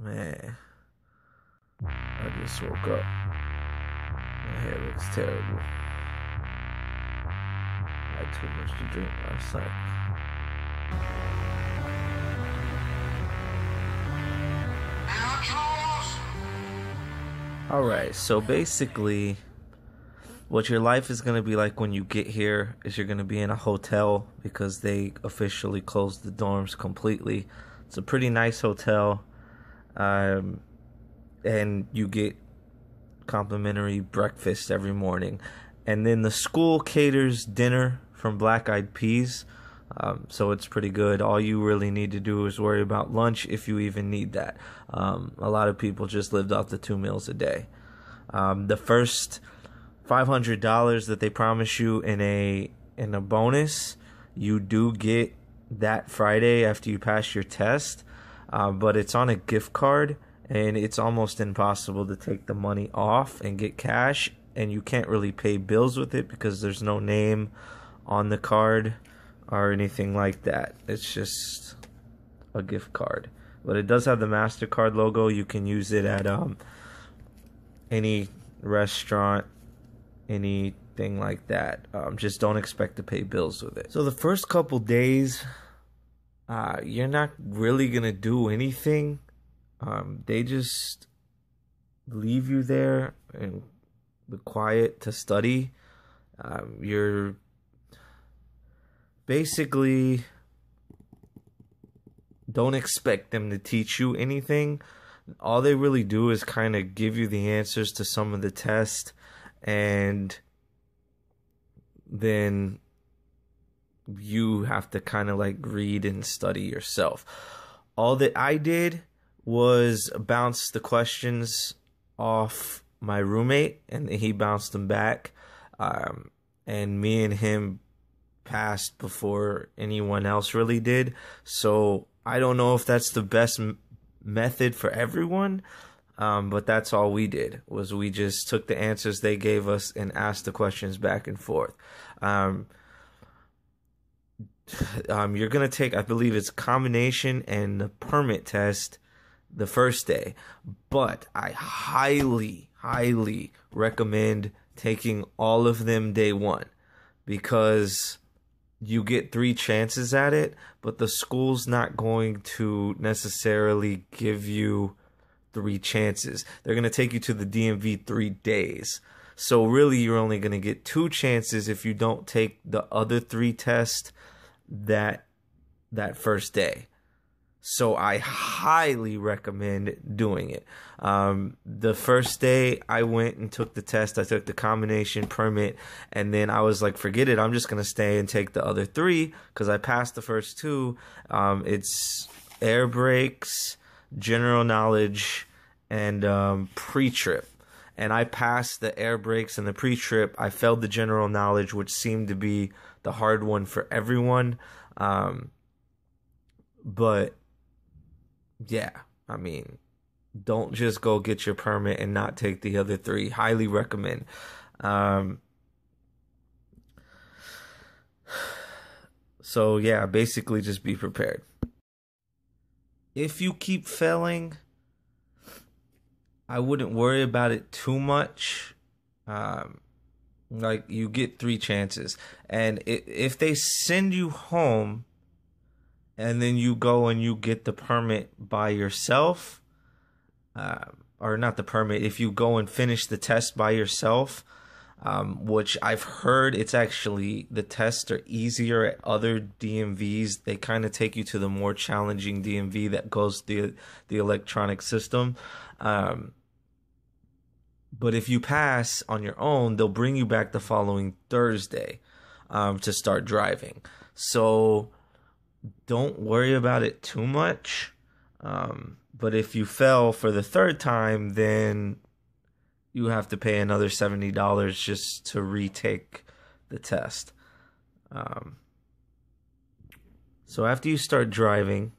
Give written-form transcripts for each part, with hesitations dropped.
Man, I just woke up. My hair looks terrible. I had too much to drink last night. Alright, so basically, what your life is going to be like when you get here is you're going to be in a hotel because they officially closed the dorms completely. It's a pretty nice hotel. And you get complimentary breakfast every morning, and then the school caters dinner from Black Eyed Peas, so it's pretty good. All you really need to do is worry about lunch, if you even need that. A lot of people just lived off the 2 meals a day. The first $500 that they promise you in a bonus, you do get that Friday after you pass your test, but it's on a gift card. And it's almost impossible to take the money off and get cash, and you can't really pay bills with it because there's no name on the card or anything like that. It's just a gift card. But it does have the MasterCard logo. You can use it at any restaurant, anything like that. Just don't expect to pay bills with it. So the first couple days, you're not really going to do anything. They just leave you there in the quiet to study. You're basically don't expect them to teach you anything. All they really do is kind of give you the answers to some of the tests, and then you have to kind of like read and study yourself. All that I did was bounce the questions off my roommate, and he bounced them back, and me and him passed before anyone else really did. So I don't know if that's the best method for everyone, but that's all we did, was we just took the answers they gave us and asked the questions back and forth. You're gonna take, I believe it's combination and the permit test the first day, but I highly recommend taking all of them day one, because you get 3 chances at it, but the school's not going to necessarily give you 3 chances. They're going to take you to the DMV 3 days. So really you're only going to get 2 chances if you don't take the other 3 tests that first day. So I highly recommend doing it. The first day I went and took the test, I took the combination permit, and then I was like, forget it, I'm just going to stay and take the other 3 because I passed the first 2. It's air brakes, general knowledge, and pre-trip. And I passed the air brakes and the pre-trip. I failed the general knowledge, which seemed to be the hard one for everyone. But yeah, I mean, don't just go get your permit and not take the other 3. Highly recommend. So yeah, basically just be prepared. If you keep failing, I wouldn't worry about it too much. Like, you get 3 chances, and if they send you home and then you go and you get the permit by yourself, or not the permit, if you go and finish the test by yourself, which I've heard it's actually, the tests are easier at other DMVs. They kind of take you to the more challenging DMV that goes through the electronic system. But if you pass on your own, they'll bring you back the following Thursday to start driving. So don't worry about it too much. But if you fail for the 3rd time, then you have to pay another $70 just to retake the test. So after you start driving,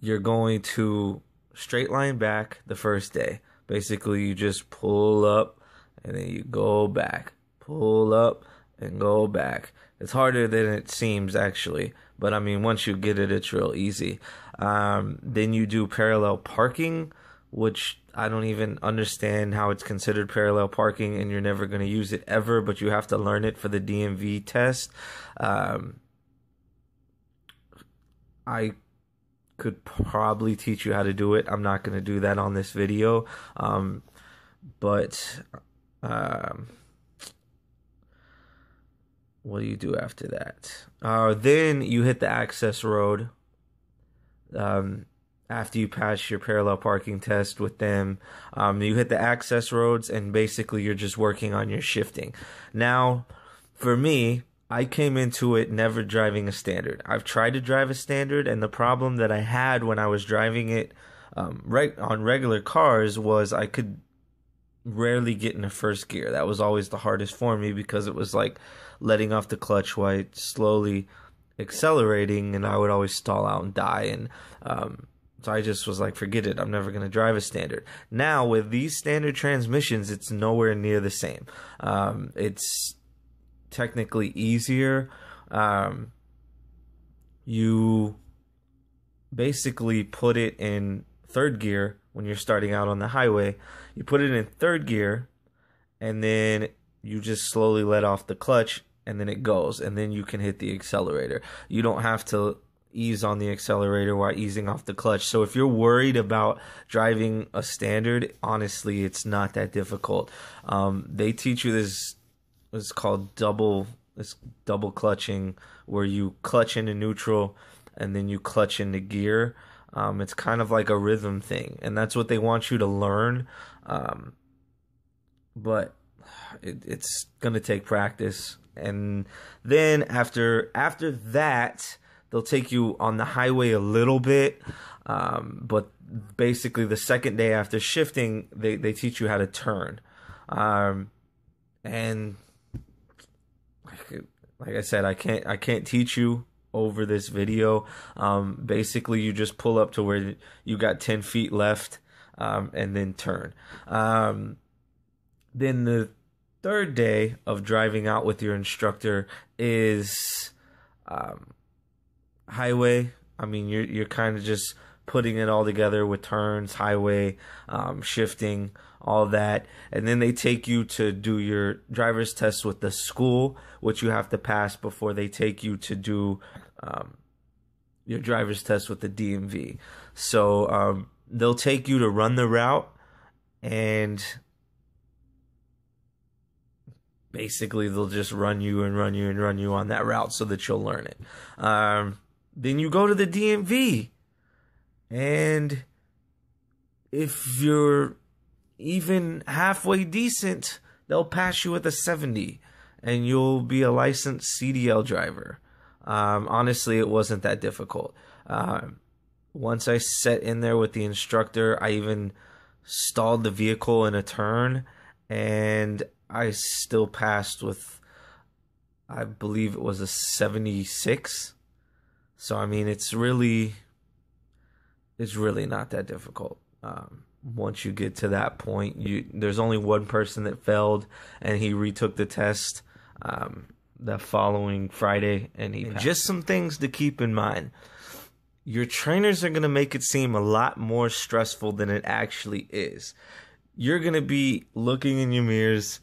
you're going to straight line back the first day. Basically, you just pull up and then you go back. Pull up and go back. It's harder than it seems, actually. But I mean, once you get it, it's real easy. Then you do parallel parking, which I don't even understand how it's considered parallel parking, and you're never going to use it ever, but you have to learn it for the DMV test. I could probably teach you how to do it. I'm not going to do that on this video. But what do you do after that? Then you hit the access road. After you pass your parallel parking test with them, you hit the access roads, and basically you're just working on your shifting. Now, for me, I came into it never driving a standard. I've tried to drive a standard, and the problem that I had when I was driving it right on regular cars was I could rarely get into first gear. That was always the hardest for me because it was like letting off the clutch while slowly accelerating, and I would always stall out and die. And so I just was like, forget it. I'm never going to drive a standard. Now, with these standard transmissions, it's nowhere near the same. It's technically easier. You basically put it in third gear when you're starting out on the highway. You put it in third gear, and then you just slowly let off the clutch, and then it goes, and then you can hit the accelerator. You don't have to ease on the accelerator while easing off the clutch. So if you're worried about driving a standard, honestly, it's not that difficult. They teach you this. It's called double clutching, where you clutch into neutral and then you clutch into gear. It's kind of like a rhythm thing, and that's what they want you to learn. But it's gonna take practice, and then after that, they'll take you on the highway a little bit. But basically, the second day after shifting, they teach you how to turn, and like I said, I can't teach you over this video. Basically, you just pull up to where you got 10 feet left, and then turn. Then the third day of driving out with your instructor is highway. I mean, you're kind of just putting it all together with turns, highway, shifting, all that. And then they take you to do your driver's test with the school, which you have to pass before they take you to do your driver's test with the DMV. So they'll take you to run the route, and basically they'll just run you on that route so that you'll learn it. Then you go to the DMV, and if you're even halfway decent, they'll pass you with a 70, and you'll be a licensed CDL driver. Honestly, it wasn't that difficult. Once I sat in there with the instructor, I even stalled the vehicle in a turn, and I still passed with, I believe it was a 76. So, I mean, it's really not that difficult. Once you get to that point, there's only one person that failed, and he retook the test the following Friday, and he passed. Just some things to keep in mind. Your trainers are going to make it seem a lot more stressful than it actually is. You're going to be looking in your mirrors,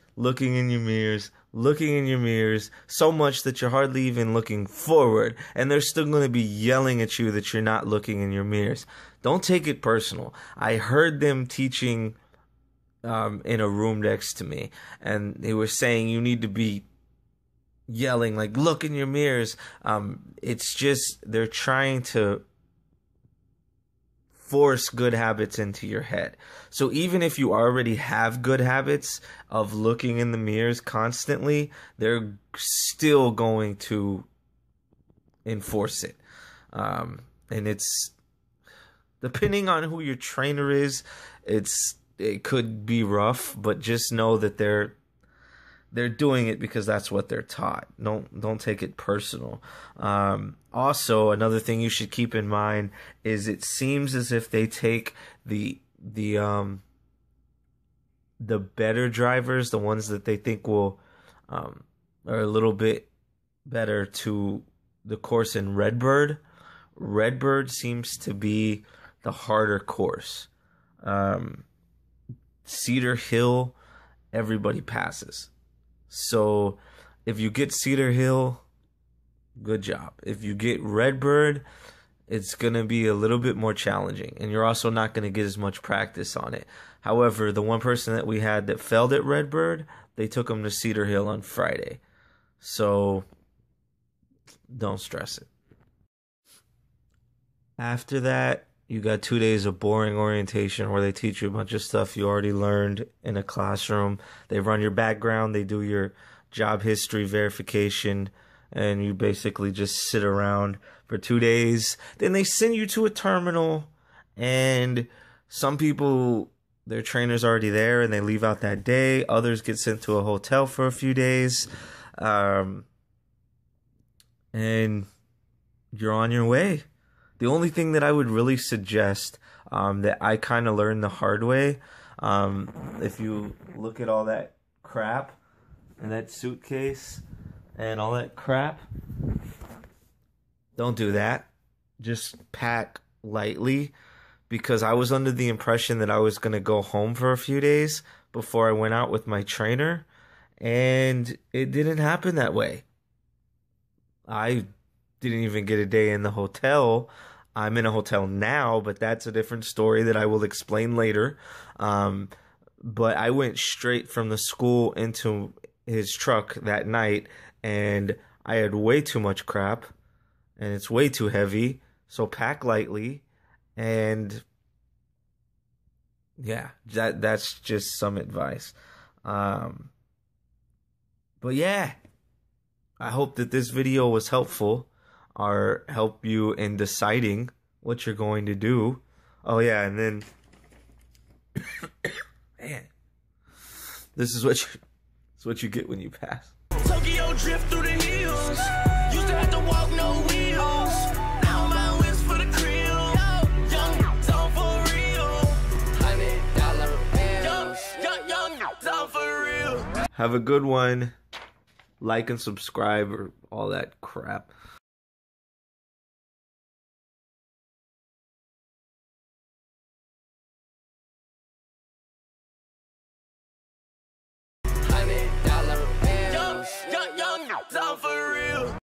so much that you're hardly even looking forward, and they're still going to be yelling at you that you're not looking in your mirrors. Don't take it personal. I heard them teaching in a room next to me, and they were saying you need to be yelling, like, look in your mirrors. It's just they're trying to force good habits into your head. So even if you already have good habits of looking in the mirrors constantly, they're still going to enforce it. And it's depending on who your trainer is, it could be rough, but just know that they're doing it because that's what they're taught. Don't take it personal. Also, another thing you should keep in mind is it seems as if they take the better drivers, the ones that they think will are a little bit better, to the course in Redbird. Redbird seems to be the harder course. Cedar Hill, everybody passes. So if you get Cedar Hill, good job. If you get Redbird, it's going to be a little bit more challenging, and you're also not going to get as much practice on it. However, the one person that we had that failed at Redbird, they took him to Cedar Hill on Friday. So don't stress it. After that, you got 2 days of boring orientation where they teach you a bunch of stuff you already learned in a classroom. They run your background, they do your job history verification, and you basically just sit around for 2 days. Then they send you to a terminal, and some people, their trainer's already there and they leave out that day. Others get sent to a hotel for a few days. And you're on your way. The only thing that I would really suggest, that I kind of learned the hard way, if you look at all that crap in that suitcase and all that crap, don't do that. Just pack lightly, because I was under the impression that I was going to go home for a few days before I went out with my trainer, and it didn't happen that way. I didn't even get a day in the hotel. I'm in a hotel now, but that's a different story that I will explain later. But I went straight from the school into his truck that night, and I had way too much crap, and it's way too heavy, so pack lightly. And yeah, that's just some advice. But yeah, I hope that this video was helpful, or help you in deciding what you're going to do. Oh yeah, and then man, this is what you get when you pass. Tokyo drift through the hills. Used to have to walk no wheels. Now my wins for the krill. Young zone for real. $100 bills. Young zone for real. Have a good one. Like and subscribe, or all that crap. $100 bills. Young zone for real.